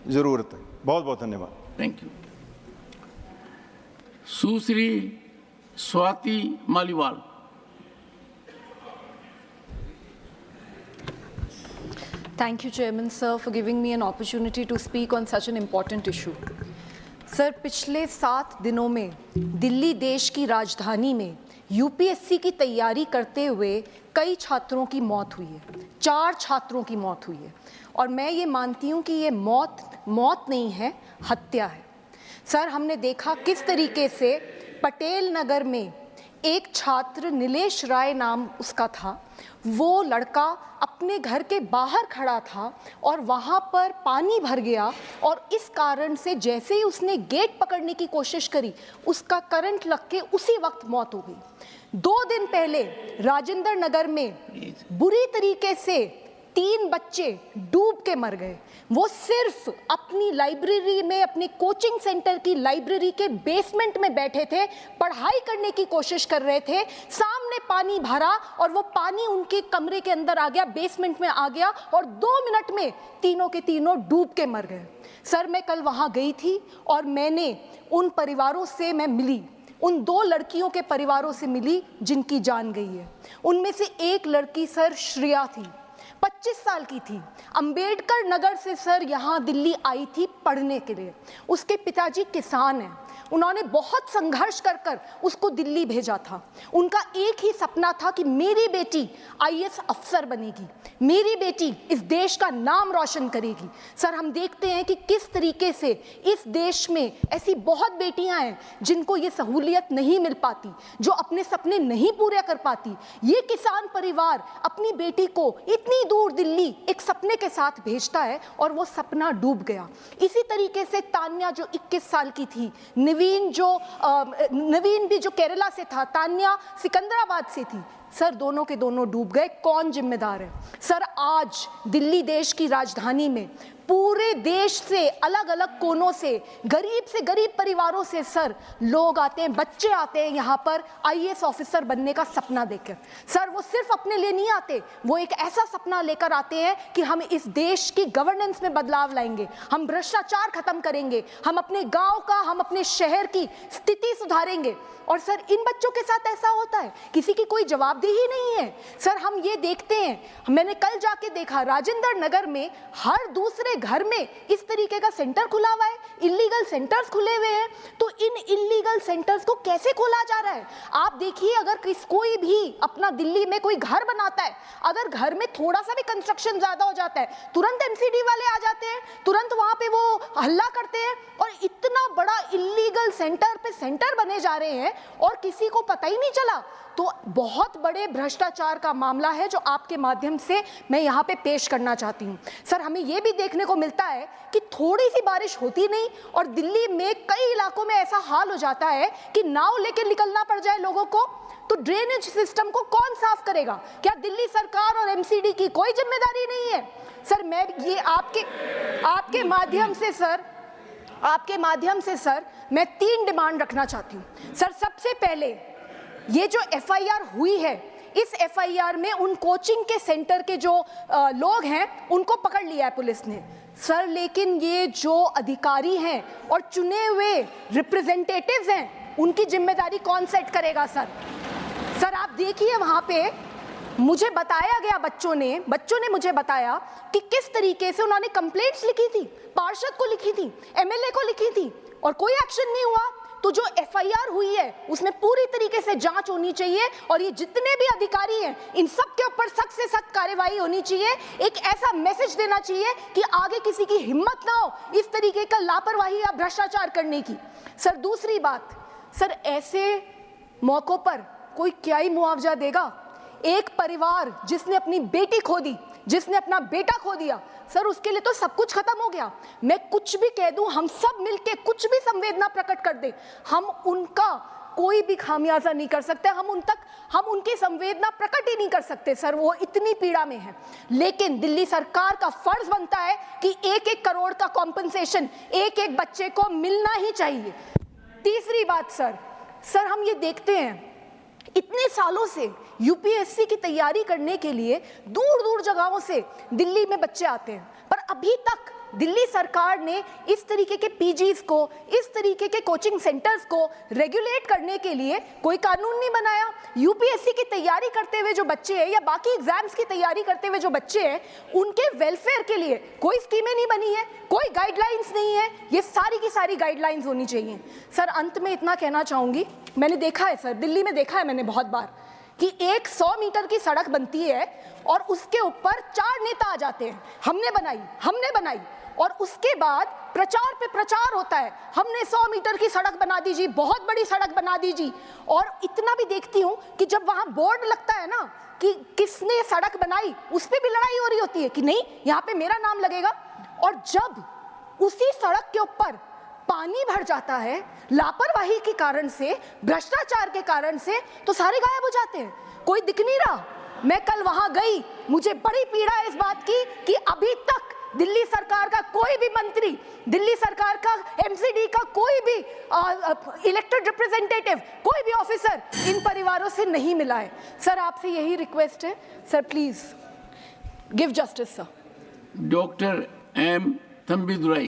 ज़रूरत है। बहुत बहुत धन्यवाद। Thank you. Sushri Swati Maliwal. Thank you, Chairman Sir, for giving me an opportunity to speak on such an important issue. Sir, पिछले 7 दिनों में दिल्ली देश की राजधानी में यूपीएससी की तैयारी करते हुए कई छात्रों की मौत हुई है। 4 छात्रों की मौत हुई है और मैं ये मानती हूँ कि ये मौत नहीं है, हत्या है। सर, हमने देखा किस तरीके से पटेल नगर में एक छात्र, नीलेश राय नाम उसका था, वो लड़का अपने घर के बाहर खड़ा था और वहाँ पर पानी भर गया और इस कारण से जैसे ही उसने गेट पकड़ने की कोशिश करी, उसका करंट लग के उसी वक्त मौत हो गई। 2 दिन पहले राजेंद्र नगर में बुरी तरीके से 3 बच्चे डूब के मर गए। वो सिर्फ अपनी लाइब्रेरी में, अपने कोचिंग सेंटर की लाइब्रेरी के बेसमेंट में बैठे थे, पढ़ाई करने की कोशिश कर रहे थे, सामने पानी भरा और वो पानी उनके कमरे के अंदर आ गया, बेसमेंट में आ गया और 2 मिनट में तीनों के तीनों डूब के मर गए। सर, मैं कल वहाँ गई थी और मैंने उन परिवारों से मैं मिली, उन 2 लड़कियों के परिवारों से मिली जिनकी जान गई है। उनमें से एक लड़की सर श्रेया थी, 25 साल की थी, अंबेडकर नगर से सर यहाँ दिल्ली आई थी पढ़ने के लिए। उसके पिताजी किसान हैं, उन्होंने बहुत संघर्ष कर उसको दिल्ली भेजा था। उनका एक ही सपना था कि मेरी बेटी आईएएस अफसर बनेगी, मेरी बेटी इस देश का नाम रोशन करेगी। सर, हम देखते हैं कि किस तरीके से इस देश में ऐसी बहुत बेटियां हैं जिनको ये सहूलियत नहीं मिल पाती, जो अपने सपने नहीं पूरे कर पाती। ये किसान परिवार अपनी बेटी को इतनी दूर दिल्ली एक सपने के साथ भेजता है और वो सपना डूब गया। इसी तरीके से तान्या जो 21 साल की थी, नवीन भी जो केरला से था, तान्या सिकंदराबाद से थी। सर, दोनों के दोनों डूब गए। कौन जिम्मेदार है? सर, आज दिल्ली देश की राजधानी में पूरे देश से, अलग अलग कोनों से गरीब परिवारों से सर लोग आते हैं, बच्चे आते हैं यहाँ पर आईएएस ऑफिसर बनने का सपना देखकर। सर, वो सिर्फ अपने लिए नहीं आते, वो एक ऐसा सपना लेकर आते हैं कि हम इस देश की गवर्नेंस में बदलाव लाएंगे, हम भ्रष्टाचार खत्म करेंगे, हम अपने गांव का, हम अपने शहर की स्थिति सुधारेंगे। और सर, इन बच्चों के साथ ऐसा होता है, किसी की कोई जवाबदेही नहीं है। सर, हम ये देखते हैं, मैंने कल जाके देखा राजेंद्र नगर में हर दूसरे घर में इस तरीके का सेंटर खुला हुआ है, इलीगल सेंटर्स खुले हुए हैं। तो इन इलीगल सेंटर्स को कैसे खोला जा रहा है? आप देखिए, अगर कोई भी अपना दिल्ली में कोई घर बनाता है, अगर घर में थोड़ा सा भी कंस्ट्रक्शन ज्यादा हो जाता है, तुरंत एमसीडी वाले आ जाते हैं, तुरंत वहां पे वो हल्ला करते हैं और इतना बड़ा इलीगल सेंटर पे सेंटर बने जा रहे हैं और किसी को पता ही नहीं चला। तो बहुत बड़े भ्रष्टाचार का मामला है जो आपके माध्यम से मैं यहाँ पे पेश करना चाहती हूँ। सर, हमें ये भी देखने को मिलता है कि थोड़ी सी बारिश होती नहीं और दिल्ली में कई इलाकों में ऐसा हाल हो जाता है कि नाव लेके निकलना पड़ जाए लोगों को। तो ड्रेनेज सिस्टम को कौन साफ करेगा? क्या दिल्ली सरकार और एमसीडी की कोई जिम्मेदारी नहीं है? सर, मैं ये आपके माध्यम से सर मैं 3 डिमांड रखना चाहती हूँ। सर, सबसे पहले ये जो एफआईआर हुई है, इस एफआईआर में उन कोचिंग के सेंटर के जो लोग हैं उनको पकड़ लिया है पुलिस ने। सर, लेकिन ये जो अधिकारी हैं और चुने हुए रिप्रेजेंटेटिव्स हैं, उनकी जिम्मेदारी कौन सेट करेगा? सर, आप देखिए, वहां पे मुझे बताया गया, बच्चों ने मुझे बताया कि किस तरीके से उन्होंने कंप्लेंट्स लिखी थी, पार्षद को लिखी थी, एमएलए को लिखी थी और कोई एक्शन नहीं हुआ। तो जो एफआईआर हुई है उसमें पूरी तरीके से जांच होनी चाहिए और ये जितने भी अधिकारी हैं इन सब के ऊपर सख्त से सख्त कार्रवाई होनी चाहिए। एक ऐसा मैसेज देना चाहिए कि आगे किसी की हिम्मत ना हो इस तरीके का लापरवाही या भ्रष्टाचार करने की। सर, दूसरी बात, सर, ऐसे मौकों पर कोई क्या ही मुआवजा देगा? एक परिवार जिसने अपनी बेटी खो दी, जिसने अपना बेटा खो दिया, सर, उसके लिए तो सब कुछ खत्म हो गया। मैं कुछ भी कह दूं, हम सब मिलके कुछ भी संवेदना प्रकट कर दें, हम उनका कोई भी खामियाजा नहीं कर सकते, हम उनकी संवेदना प्रकट ही नहीं कर सकते। सर, वो इतनी पीड़ा में है। लेकिन दिल्ली सरकार का फर्ज बनता है कि 1-1 करोड़ का कॉम्पनसेशन एक बच्चे को मिलना ही चाहिए। तीसरी बात, सर, हम ये देखते हैं इतने सालों से यूपीएससी की तैयारी करने के लिए दूर दूर जगहों से दिल्ली में बच्चे आते हैं, पर अभी तक दिल्ली सरकार ने इस तरीके के पीजीज को, इस तरीके के कोचिंग सेंटर्स को रेगुलेट करने के लिए कोई कानून नहीं बनाया। यूपीएससी की तैयारी करते हुए जो बच्चे हैं या बाकी एग्जाम्स की तैयारी करते हुए जो बच्चे हैं, उनके वेलफेयर के लिए कोई स्कीमें नहीं बनी है, कोई गाइडलाइंस नहीं है। ये सारी की सारी गाइडलाइंस होनी चाहिए। सर, अंत में इतना कहना चाहूंगी, मैंने देखा है सर, दिल्ली में देखा है मैंने बहुत बार कि एक 100 मीटर की सड़क बनती है और उसके ऊपर 4 नेता आ जाते हैं, हमने बनाई, और उसके बाद प्रचार पे प्रचार होता है, हमने 100 मीटर की सड़क बना दीजिए, बहुत बड़ी सड़क बना दीजिए। और इतना भी देखती हूँ कि जब वहां बोर्ड लगता है ना कि किसने सड़क बनाई, उस पर भी लड़ाई हो रही होती है कि नहीं यहाँ पे मेरा नाम लगेगा। और जब उसी सड़क के ऊपर पानी भर जाता है लापरवाही के कारण से, भ्रष्टाचार के कारण से, तो सारे गायब हो जाते हैं, कोई दिख नहीं रहा। मैं कल वहां गई, मुझे बड़ी पीड़ा है इस बात की कि अभी तक दिल्ली सरकार का कोई भी मंत्री, दिल्ली सरकार का एमसीडी का कोई भी इलेक्टेड रिप्रेजेंटेटिव, कोई भी ऑफिसर इन परिवारों से नहीं मिला है। सर, आपसे यही रिक्वेस्ट है sir, please give justice sir. Doctor M Thambidurai.